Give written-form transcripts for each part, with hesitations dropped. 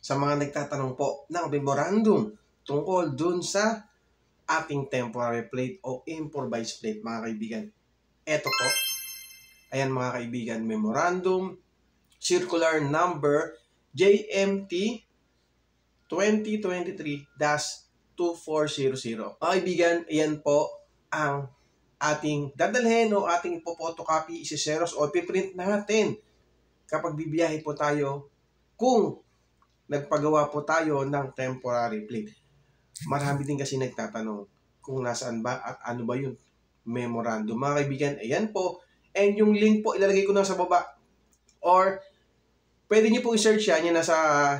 sa mga nagtatanong po ng memorandum tungkol dun sa ating temporary plate o improvised plate, mga kaibigan. Eto po, ayan mga kaibigan, memorandum circular number JMT 2023-2400. Mga kaibigan, ayan po ang ating dadalhin o ating ipopotocopy, isiseros o piprint natin kapag bibiyahe po tayo kung nagpagawa po tayo ng temporary plate. Marami din kasi nagtatanong kung nasaan ba at ano ba yung memorandum. Mga kaibigan, ayan po. And yung link po, ilalagay ko na sa baba. Or, pwede nyo po i-search yan, yung nasa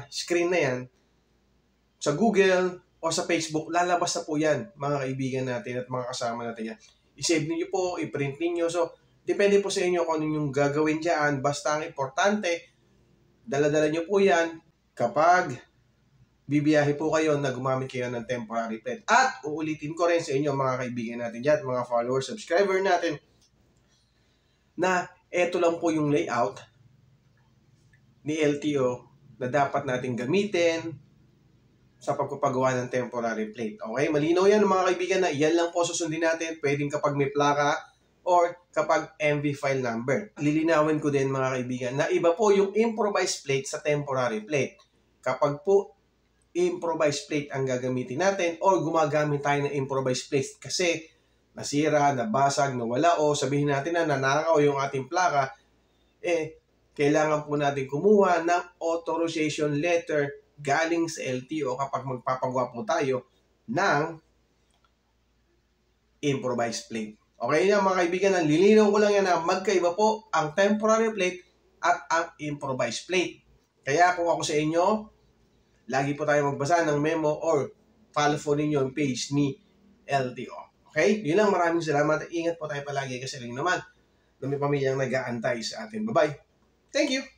screen na yan, sa Google o sa Facebook. Lalabas na po yan, mga kaibigan natin at mga kasama natin yan. I-save niyo po, i-print niyo. So, depende po sa inyo kung ano yung gagawin dyan. Basta ang importante, dala-dala nyo po yan kapag bibiyahe po kayo na gumamit kayo ng temporary plate. At uulitin ko rin sa inyo mga kaibigan natin dyan, mga followers, subscriber natin, na eto lang po yung layout ni LTO na dapat natin gamitin sa pagpapagawa ng temporary plate. Okay? Malinaw yan mga kaibigan na yan lang po susundin natin. Pwedeng kapag may plaka or kapag MV file number. Lilinawin ko din mga kaibigan na iba po yung improvised plate sa temporary plate. Kapag po improvised plate ang gagamitin natin or gumagamit tayo ng improvised plate kasi nasira, nabasag, nawala o sabihin natin na nanakaw yung ating plaka, kailangan po natin kumuha ng authorization letter galing sa LTO kapag magpapagawa po tayo ng improvised plate. Okay yan mga kaibigan, nililinaw ko lang yan na magkaiba po ang temporary plate at ang improvised plate. Kaya kung ako sa inyo, lagi po tayo magbasa ng memo or follow po ninyo yung page ni LTO. Okay? Yun lang, maraming salamat. Ingat po tayo palagi kasi rin naman na may pamilyang nag-aantay sa atin. Bye-bye. Thank you!